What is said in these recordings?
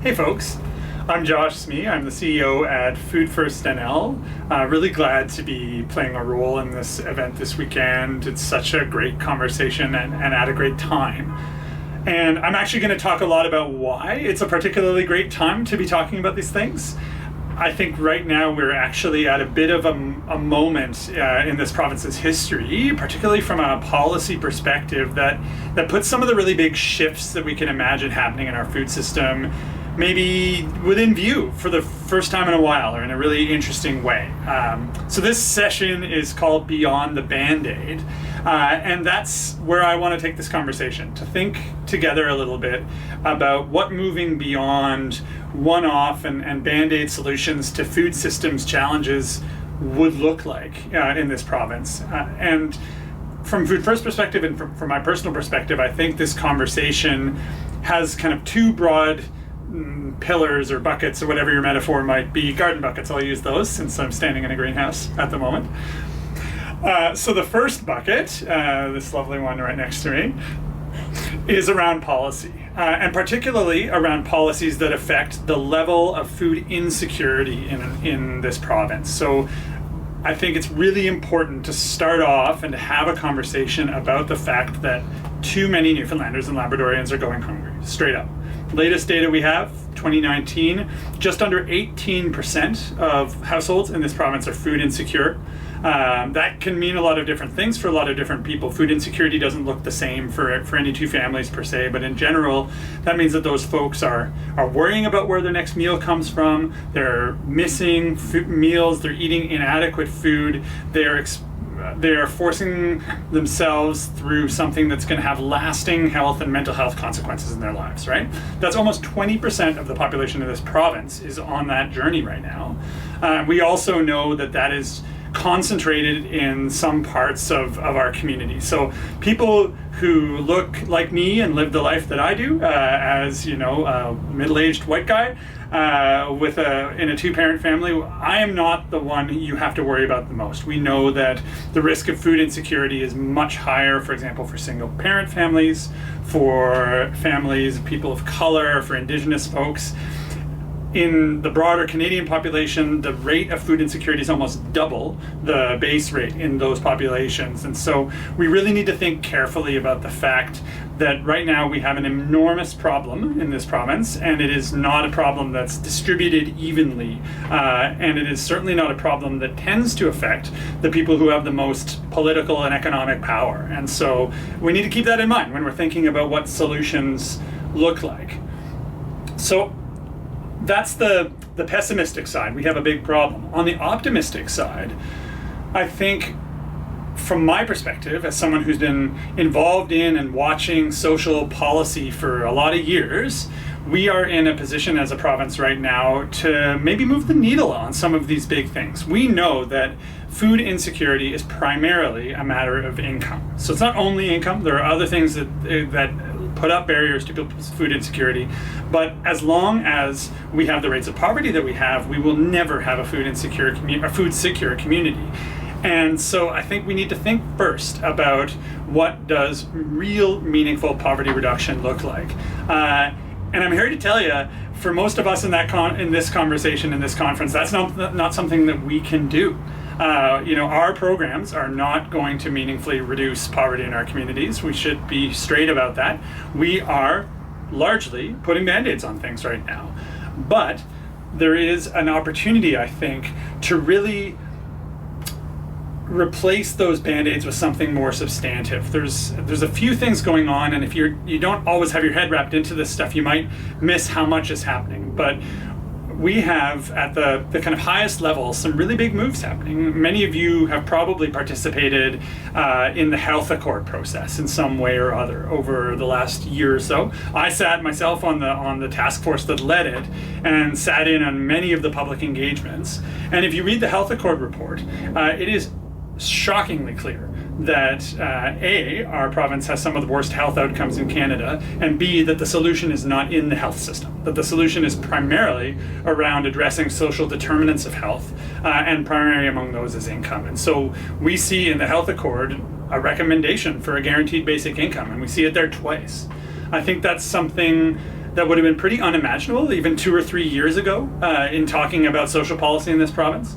Hey folks, I'm Josh Smee. I'm the CEO at Food First NL. Really glad to be playing a role in this event this weekend. It's such a great conversation and at a great time. And I'm actually going to talk a lot about why it's a particularly great time to be talking about these things. I think right now we're actually at a bit of a moment in this province's history, particularly from a policy perspective, that puts some of the really big shifts that we can imagine happening in our food system maybe within view for the first time in a while, or in a really interesting way. So this session is called Beyond the Bandaid, and that's where I want to take this conversation, to think together a little bit about what moving beyond one-off and Band-Aid solutions to food systems challenges would look like in this province. And from Food First perspective and from my personal perspective, I think this conversation has kind of two broad pillars or buckets, or whatever your metaphor might be. Garden buckets, I'll use those since I'm standing in a greenhouse at the moment. So the first bucket, this lovely one right next to me, is around policy, and particularly around policies that affect the level of food insecurity in this province. So I think it's really important to start off and to have a conversation about the fact that too many Newfoundlanders and Labradorians are going hungry, straight up. Latest data we have, 2019, just under 18% of households in this province are food insecure. That can mean a lot of different things for a lot of different people. Food insecurity doesn't look the same for any two families per se, but in general, that means that those folks are worrying about where their next meal comes from. They're missing meals. They're eating inadequate food. They are forcing themselves through something that's going to have lasting health and mental health consequences in their lives, right? That's almost 20% of the population of this province is on that journey right now. We also know that is concentrated in some parts of our community. So people who look like me and live the life that I do, as you know, a middle-aged white guy in a two-parent family, I am not the one you have to worry about the most. We know that the risk of food insecurity is much higher, for example, for single-parent families, for families, people of color, for Indigenous folks. In the broader Canadian population, the rate of food insecurity is almost double the base rate in those populations. And so we really need to think carefully about the fact that right now we have an enormous problem in this province, and it is not a problem that's distributed evenly. And it is certainly not a problem that tends to affect the people who have the most political and economic power. And so we need to keep that in mind when we're thinking about what solutions look like. So that's the pessimistic side. We have a big problem. On the optimistic side, I think from my perspective, as someone who's been involved in and watching social policy for a lot of years, we are in a position as a province right now to maybe move the needle on some of these big things. We know that food insecurity is primarily a matter of income. So it's not only income. There are other things that put up barriers to people's food insecurity. But as long as we have the rates of poverty that we have, we will never have a food secure community. And so I think we need to think first about what does real meaningful poverty reduction look like. And I'm here to tell you, for most of us in this conversation, in this conference, that's not something that we can do. Our programs are not going to meaningfully reduce poverty in our communities. We should be straight about that. We are largely putting Band-Aids on things right now. But there is an opportunity, I think, to really replace those Band-Aids with something more substantive. There's a few things going on, and if you don't always have your head wrapped into this stuff, you might miss how much is happening. But we have, at the kind of highest level, some really big moves happening. Many of you have probably participated in the health accord process in some way or other over the last year or so. I sat myself on the task force that led it and sat in on many of the public engagements. And if you read the health accord report, it is shockingly clear that A, our province has some of the worst health outcomes in Canada, and B, that the solution is not in the health system, that the solution is primarily around addressing social determinants of health, and primary among those is income. And so we see in the health accord a recommendation for a guaranteed basic income, and we see it there twice. I think that's something that would have been pretty unimaginable even 2 or 3 years ago in talking about social policy in this province.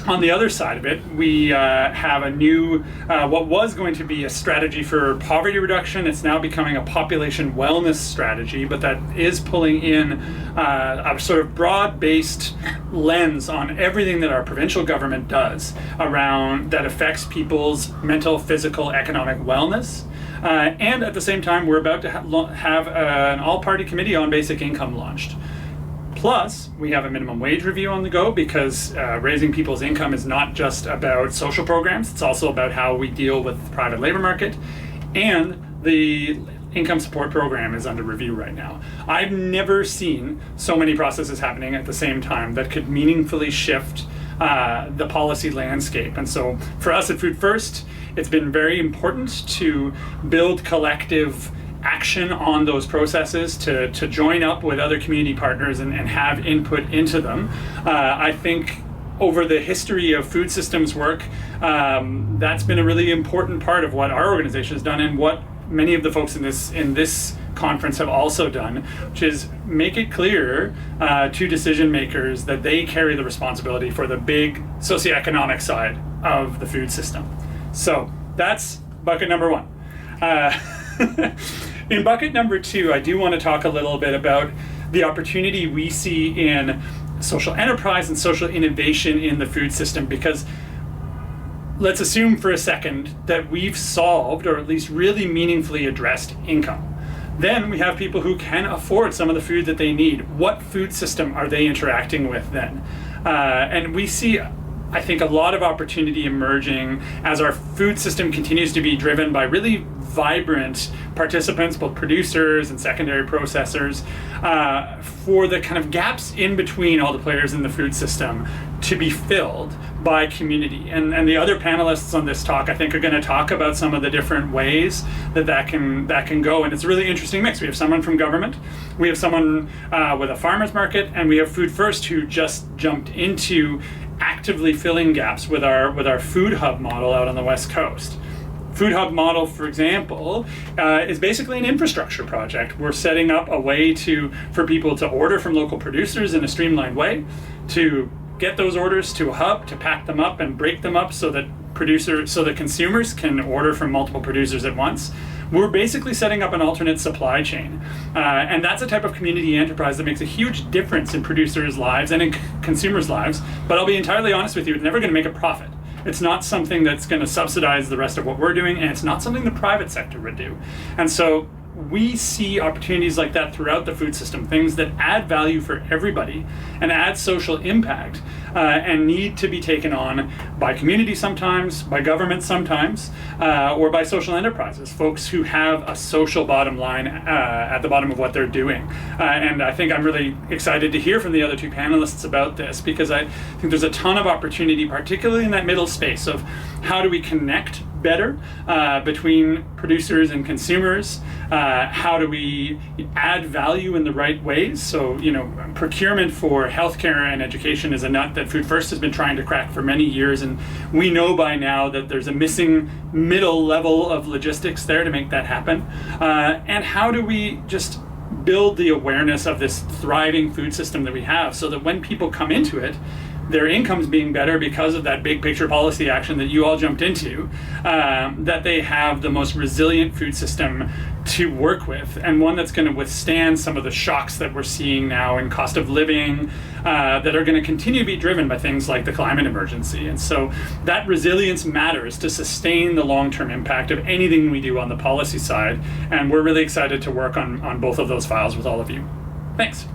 On the other side of it, we have a new, what was going to be a strategy for poverty reduction. It's now becoming a population wellness strategy, but that is pulling in a sort of broad-based lens on everything that our provincial government does around that affects people's mental, physical, economic wellness. And at the same time, we're about to have an all-party committee on basic income launched. Plus, we have a minimum wage review on the go because raising people's income is not just about social programs, it's also about how we deal with the private labor market. And the income support program is under review right now. I've never seen so many processes happening at the same time that could meaningfully shift the policy landscape. And so for us at Food First, it's been very important to build collective action on those processes, to join up with other community partners and have input into them. I think over the history of food systems work, that's been a really important part of what our organization has done and what many of the folks in this conference have also done, which is make it clear to decision makers that they carry the responsibility for the big socioeconomic side of the food system. So that's bucket number one. In bucket number two, I do want to talk a little bit about the opportunity we see in social enterprise and social innovation in the food system, because let's assume for a second that we've solved or at least really meaningfully addressed income. Then we have people who can afford some of the food that they need. What food system are they interacting with then? And we see, I think, a lot of opportunity emerging as our food system continues to be driven by really vibrant participants, both producers and secondary processors, for the kind of gaps in between all the players in the food system to be filled by community. And the other panelists on this talk, I think, are going to talk about some of the different ways that can go. And it's a really interesting mix. We have someone from government, we have someone with a farmer's market, and we have Food First who just jumped into actively filling gaps with our food hub model out on the West Coast. Food hub model, for example, is basically an infrastructure project. We're setting up a way for people to order from local producers in a streamlined way, to get those orders to a hub, to pack them up and break them up so that consumers can order from multiple producers at once. We're basically setting up an alternate supply chain. And that's a type of community enterprise that makes a huge difference in producers' lives and in consumers' lives. But I'll be entirely honest with you, it's never going to make a profit. It's not something that's going to subsidize the rest of what we're doing, and it's not something the private sector would do. And so we see opportunities like that throughout the food system, things that add value for everybody and add social impact, and need to be taken on by community sometimes, by government sometimes, or by social enterprises, folks who have a social bottom line at the bottom of what they're doing. And I think I'm really excited to hear from the other two panelists about this, because I think there's a ton of opportunity, particularly in that middle space of how do we connect better between producers and consumers. How do we add value in the right ways? So, procurement for healthcare and education is a nut that Food First has been trying to crack for many years, and we know by now that there's a missing middle level of logistics there to make that happen. And how do we just build the awareness of this thriving food system that we have, so that when people come into it, their income's being better because of that big picture policy action that you all jumped into, that they have the most resilient food system to work with, and one that's going to withstand some of the shocks that we're seeing now in cost of living, that are going to continue to be driven by things like the climate emergency. And so that resilience matters to sustain the long-term impact of anything we do on the policy side, and we're really excited to work on both of those files with all of you. Thanks.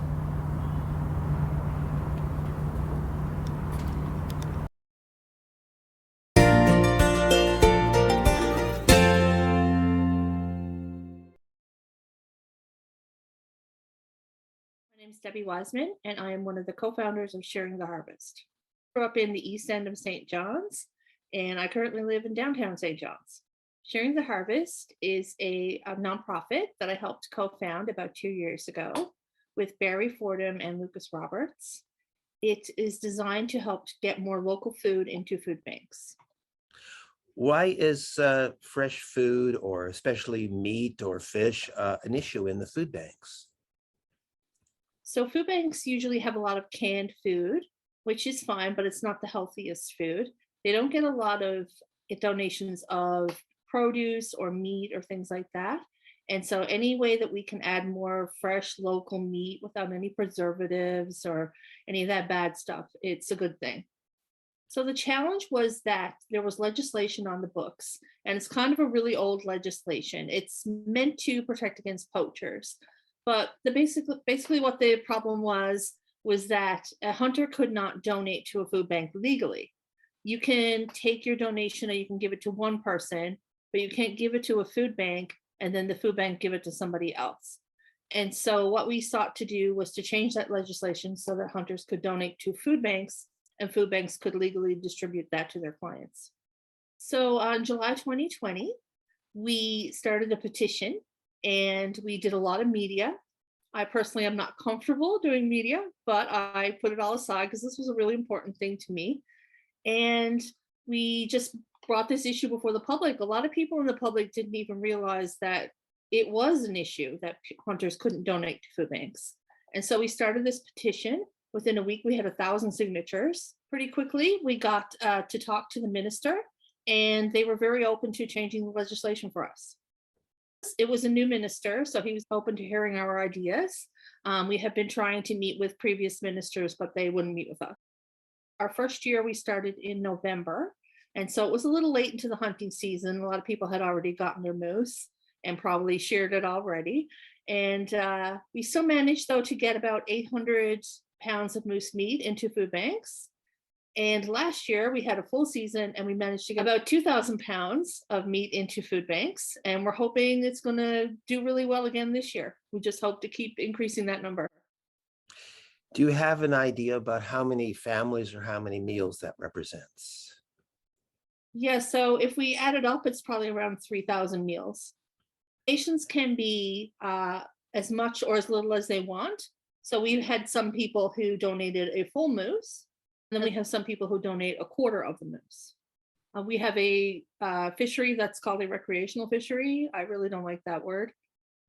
My name is Debbie Wiseman, and I am one of the co-founders of Sharing the Harvest. I grew up in the east end of St. John's, and I currently live in downtown St. John's. Sharing the Harvest is a nonprofit that I helped co-found about 2 years ago with Barry Fordham and Lucas Roberts. It is designed to help get more local food into food banks. Why is fresh food, or especially meat or fish, an issue in the food banks? So food banks usually have a lot of canned food, which is fine, but it's not the healthiest food. They don't get a lot of donations of produce or meat or things like that. And so any way that we can add more fresh local meat without any preservatives or any of that bad stuff, it's a good thing. So the challenge was that there was legislation on the books, and it's kind of a really old legislation. It's meant to protect against poachers, but basically what the problem was that a hunter could not donate to a food bank legally. You can take your donation or you can give it to one person, but you can't give it to a food bank and then the food bank give it to somebody else. And so what we sought to do was to change that legislation so that hunters could donate to food banks and food banks could legally distribute that to their clients. So on July 2020, we started a petition and we did a lot of media. I personally am not comfortable doing media, but I put it all aside because this was a really important thing to me. And we just brought this issue before the public. A lot of people in the public didn't even realize that it was an issue that hunters couldn't donate to food banks. And so we started this petition. Within a week, we had 1,000 signatures. Pretty quickly, we got to talk to the minister, and they were very open to changing the legislation for us. It was a new minister, so he was open to hearing our ideas. We have been trying to meet with previous ministers, but they wouldn't meet with us. Our first year, we started in November, and so it was a little late into the hunting season. A lot of people had already gotten their moose and probably shared it already. And we still managed, though, to get about 800 pounds of moose meat into food banks. And last year we had a full season and we managed to get about 2,000 pounds of meat into food banks. And we're hoping it's going to do really well again this year. We just hope to keep increasing that number. Do you have an idea about how many families or how many meals that represents? Yeah, so if we add it up, it's probably around 3,000 meals. Donations can be as much or as little as they want. So we had some people who donated a full moose. And then we have some people who donate a quarter of the moose. We have a fishery that's called a recreational fishery. I really don't like that word.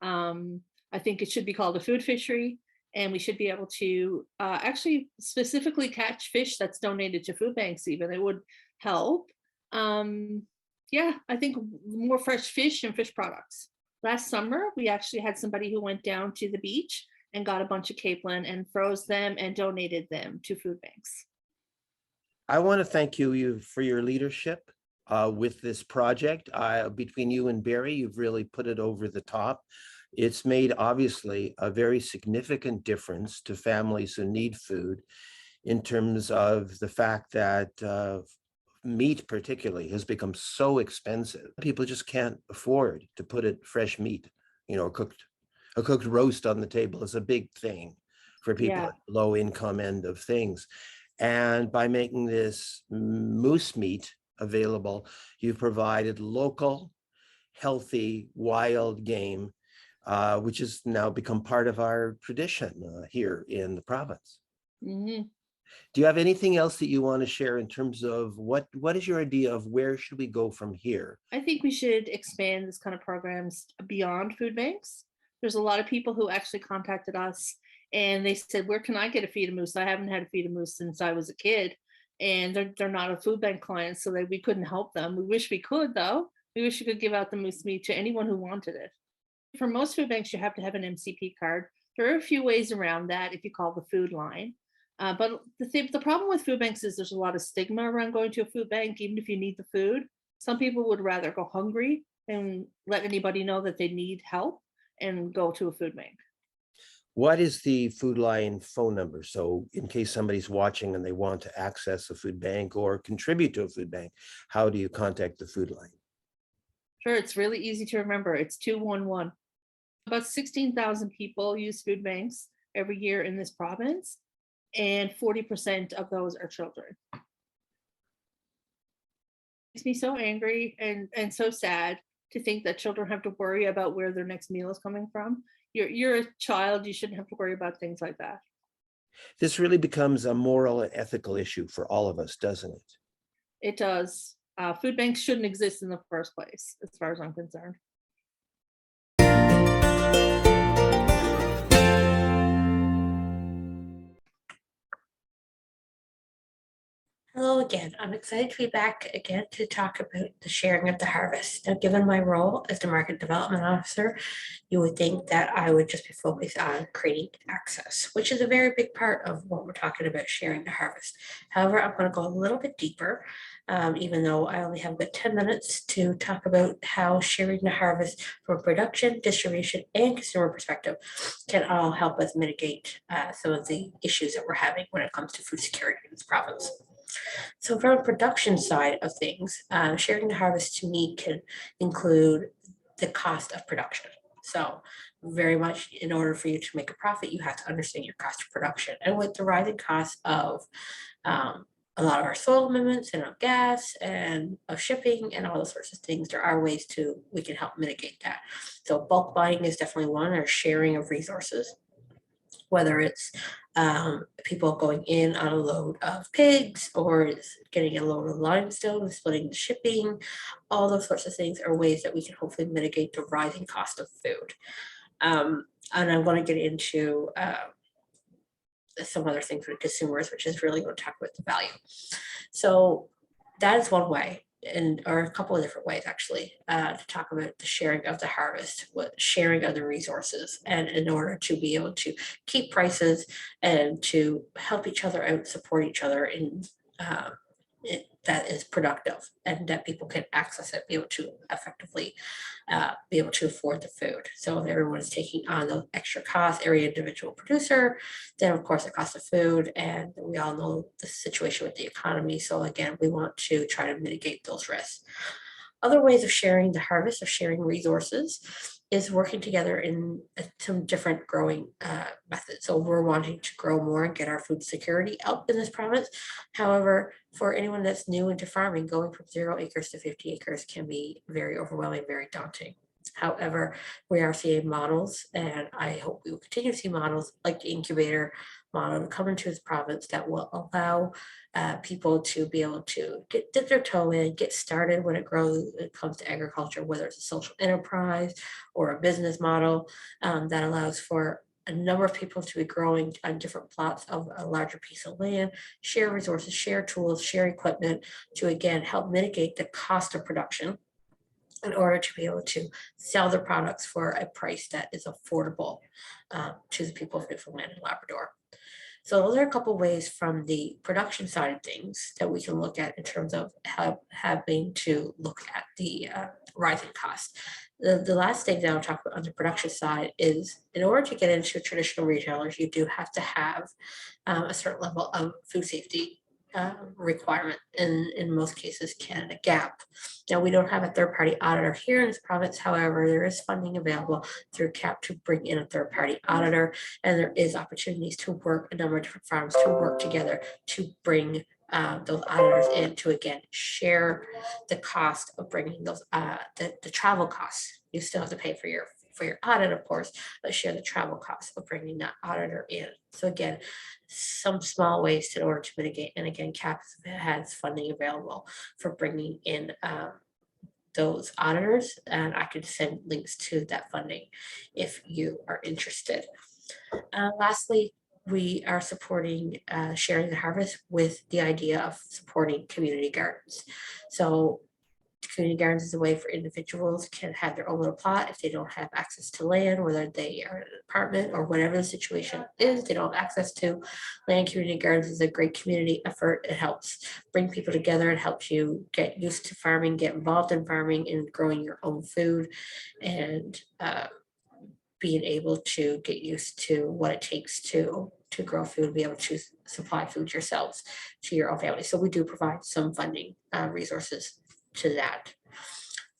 I think it should be called a food fishery. And we should be able to actually specifically catch fish that's donated to food banks even. It would help. Yeah, I think more fresh fish and fish products. Last summer, we actually had somebody who went down to the beach and got a bunch of capelin and froze them and donated them to food banks. I want to thank you for your leadership with this project. Between you and Barry, you've really put it over the top. It's made obviously a very significant difference to families who need food in terms of the fact that meat particularly has become so expensive. People just can't afford to put fresh meat, a cooked roast on the table is a big thing for people at the low income end of things. And by making this moose meat available, you've provided local, healthy, wild game, which has now become part of our tradition here in the province. Mm-hmm. Do you have anything else that you want to share in terms of what is your idea of where should we go from here? I think we should expand this kind of programs beyond food banks. There's a lot of people who actually contacted us and they said, where can I get a feed a moose? I haven't had a feed a moose since I was a kid. And they're not a food bank client, so that we couldn't help them. We wish we could, though. We wish we could give out the moose meat to anyone who wanted it. For most food banks, you have to have an MCP card. There are a few ways around that if you call the food line. But the problem with food banks is there's a lot of stigma around going to a food bank, even if you need the food. Some people would rather go hungry and let anybody know that they need help and go to a food bank. What is the food line phone number? So in case somebody's watching and they want to access a food bank or contribute to a food bank, how do you contact the food line? Sure, it's really easy to remember. It's 211. About 16,000 people use food banks every year in this province, and 40% of those are children. It makes me so angry and so sad to think that children have to worry about where their next meal is coming from. You're a child, you shouldn't have to worry about things like that. This really becomes a moral and ethical issue for all of us, doesn't it? It does. Food banks shouldn't exist in the first place, as far as I'm concerned. Hello again. I'm excited to be back again to talk about the sharing of the harvest. Now, given my role as the Market Development Officer, you would think that I would just be focused on creating access, which is a very big part of what we're talking about, sharing the harvest. However, I'm going to go a little bit deeper, even though I only have about 10 minutes to talk about how sharing the harvest from a production, distribution, and consumer perspective can all help us mitigate some of the issues that we're having when it comes to food security in this province. So from a production side of things, sharing the harvest to me can include the cost of production. So very much in order for you to make a profit, you have to understand your cost of production. And with the rising cost of a lot of our soil amendments and of gas and of shipping and all those sorts of things, there are ways we can help mitigate that. So bulk buying is definitely one, or sharing of resources, whether it's people going in on a load of pigs or it's getting a load of limestone and splitting the shipping. All those sorts of things are ways that we can hopefully mitigate the rising cost of food. And I'm going to get into some other things with consumers, which is really going to talk about the value. So that is one way, or a couple of different ways actually, to talk about the sharing of the harvest, sharing of the resources, and in order to be able to keep prices and to help each other out, support each other in that is productive and that people can access it, be able to effectively be able to afford the food. So if everyone is taking on those extra costs, every individual producer, then of course the cost of food, and we all know the situation with the economy. So again, we want to try to mitigate those risks. Other ways of sharing the harvest, of sharing resources, is working together in some different growing methods. So we're wanting to grow more and get our food security up in this province. However, for anyone that's new into farming, going from 0 acres to 50 acres can be very overwhelming, very daunting. However, we are seeing models, and I hope we will continue to see models like the incubator model to come into this province that will allow people to be able to dip their toe in, get started when it comes to agriculture, whether it's a social enterprise or a business model that allows for a number of people to be growing on different plots of a larger piece of land, share resources, share tools, share equipment to again help mitigate the cost of production in order to be able to sell their products for a price that is affordable to the people of Newfoundland and Labrador. So those are a couple of ways from the production side of things that we can look at in terms of having to look at the rising costs. The last thing that I'll talk about on the production side is, in order to get into traditional retailers, you do have to have a certain level of food safety requirement, and in most cases Canada GAP. Now, we don't have a third-party auditor here in this province. However, there is funding available through CAP to bring in a third-party auditor, and there is opportunities to work a number of different farms to work together to bring those auditors in to again share the cost of bringing those the travel costs. You still have to pay for your audit, of course, but share the travel costs of bringing that auditor in. So again, some small ways in order to mitigate, and again, CAP has funding available for bringing in those auditors, and I could send links to that funding if you are interested. Lastly, we are supporting sharing the harvest with the idea of supporting community gardens. So community gardens is a way for individuals can have their own little plot if they don't have access to land, whether they are in an apartment or whatever the situation is, they don't have access to land. Community gardens is a great community effort. It helps bring people together. It helps you get used to farming, get involved in farming and growing your own food, and being able to get used to what it takes to grow food, be able to supply food yourselves to your own family. So we do provide some funding resources to that.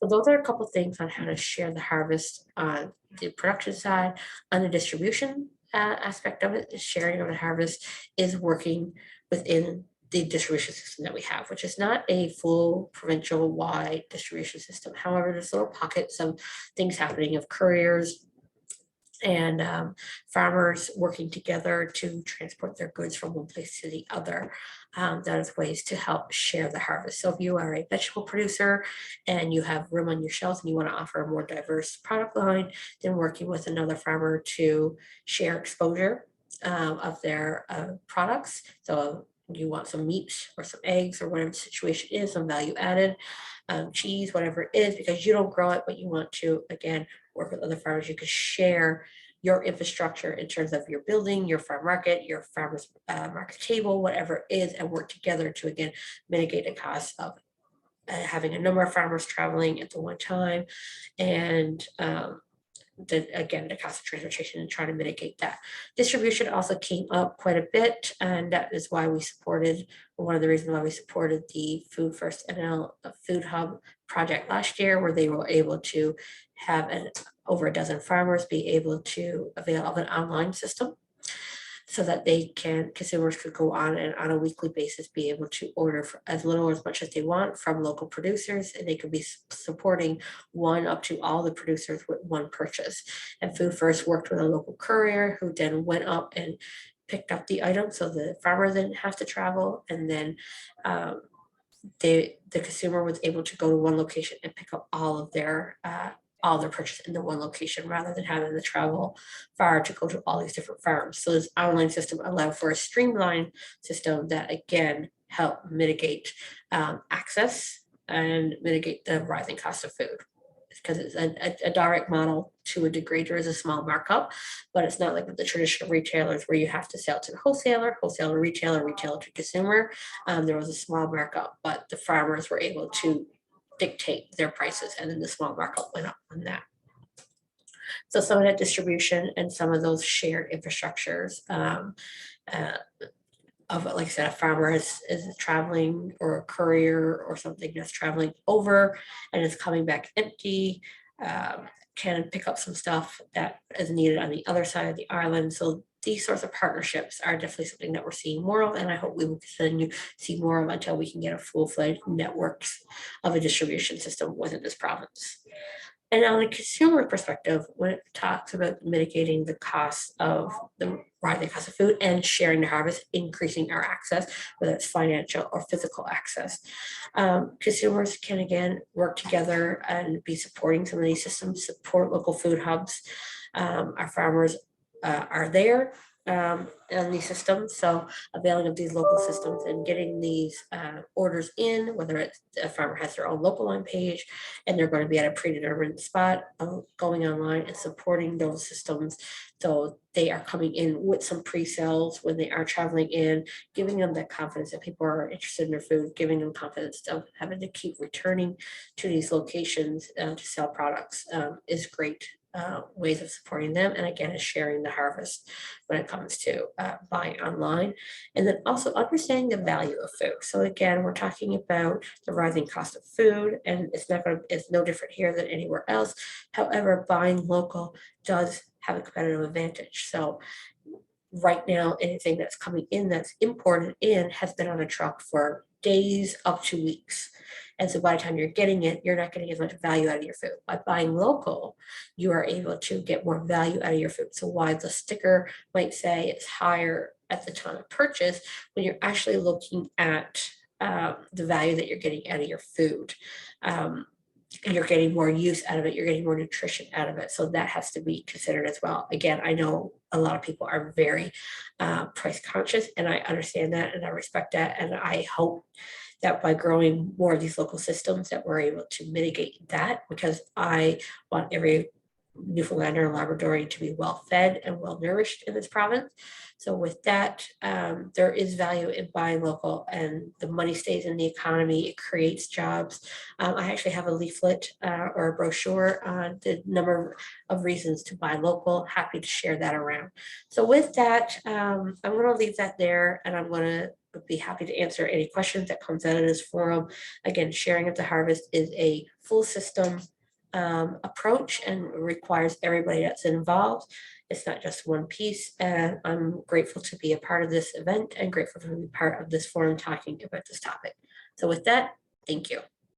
So those are a couple of things on how to share the harvest on the production side. On the distribution aspect of it, the sharing of the harvest is working within the distribution system that we have, which is not a full provincial wide distribution system. However, there's little pockets of things happening of couriers and farmers working together to transport their goods from one place to the other. That is ways to help share the harvest. So if you are a vegetable producer and you have room on your shelves and you want to offer a more diverse product line, then working with another farmer to share exposure of their products. So you want some meat or some eggs or whatever the situation is, some value added, cheese, whatever it is, because you don't grow it, but you want to, again, work with other farmers. You could share your infrastructure in terms of your building, your farm market, your farmers market table, whatever it is, and work together to, again, mitigate the cost of having a number of farmers traveling at the one time, and the cost of transportation and trying to mitigate that. Distribution also came up quite a bit, and that is why we supported, one of the reasons why we supported the Food First NL Food Hub project last year, where they were able to have over a dozen farmers be able to avail of an online system, so that consumers could go on and on a weekly basis be able to order for as little or as much as they want from local producers, and they could be supporting one up to all the producers with one purchase. And Food First worked with a local courier who then went up and picked up the item, so the farmer didn't have to travel, and then the consumer was able to go to one location and pick up all their purchase in the one location, rather than having to travel far to go to all these different farms. So this online system allowed for a streamlined system that, again, helped mitigate access and mitigate the rising cost of food, because it's a direct model to a degree. There is a small markup, but it's not like with the traditional retailers where you have to sell to the wholesaler to retailer, retailer to consumer. There was a small markup, but the farmers were able to dictate their prices, and then the small markup went up on that. So some of that distribution and some of those shared infrastructures of, like I said, a farmer is traveling, or a courier or something that's traveling over and is coming back empty, can pick up some stuff that is needed on the other side of the island. So these sorts of partnerships are definitely something that we're seeing more of, and I hope we will continue to see more of until we can get a full-fledged networks of a distribution system within this province. And on a consumer perspective, when it talks about mitigating the cost of the rising cost of food and sharing the harvest, increasing our access, whether it's financial or physical access, consumers can, again, work together and be supporting some of these systems, support local food hubs. Our farmers are there in these systems, so availing of these local systems and getting these orders in, whether it's a farmer has their own local line page and they're going to be at a predetermined spot, going online and supporting those systems, so they are coming in with some pre-sales when they are traveling in, giving them that confidence that people are interested in their food, giving them confidence of having to keep returning to these locations to sell products is great. Ways of supporting them, and again, is sharing the harvest when it comes to buying online, and then also understanding the value of food. So again, we're talking about the rising cost of food, and it's no different here than anywhere else. However, buying local does have a competitive advantage. So right now, anything that's coming in that's imported in has been on a truck for days up to weeks. And so by the time you're getting it, you're not getting as much value out of your food. By buying local, you are able to get more value out of your food. So while the sticker might say it's higher at the time of purchase, when you're actually looking at the value that you're getting out of your food, you're getting more use out of it, you're getting more nutrition out of it. So that has to be considered as well. Again, I know a lot of people are very price conscious, and I understand that and I respect that. And I hope that by growing more of these local systems that we're able to mitigate that, because I want every Newfoundlander and Labradorian to be well fed and well nourished in this province. So with that, there is value in buying local, and the money stays in the economy. It creates jobs. I actually have a leaflet or a brochure on the number of reasons to buy local. Happy to share that around. So with that, I'm going to leave that there, and I'm going to be happy to answer any questions that comes out of this forum. Again, sharing of the harvest is a full system approach and requires everybody that's involved. It's not just one piece, and I'm grateful to be a part of this event and grateful to be part of this forum talking about this topic. So with that, thank you.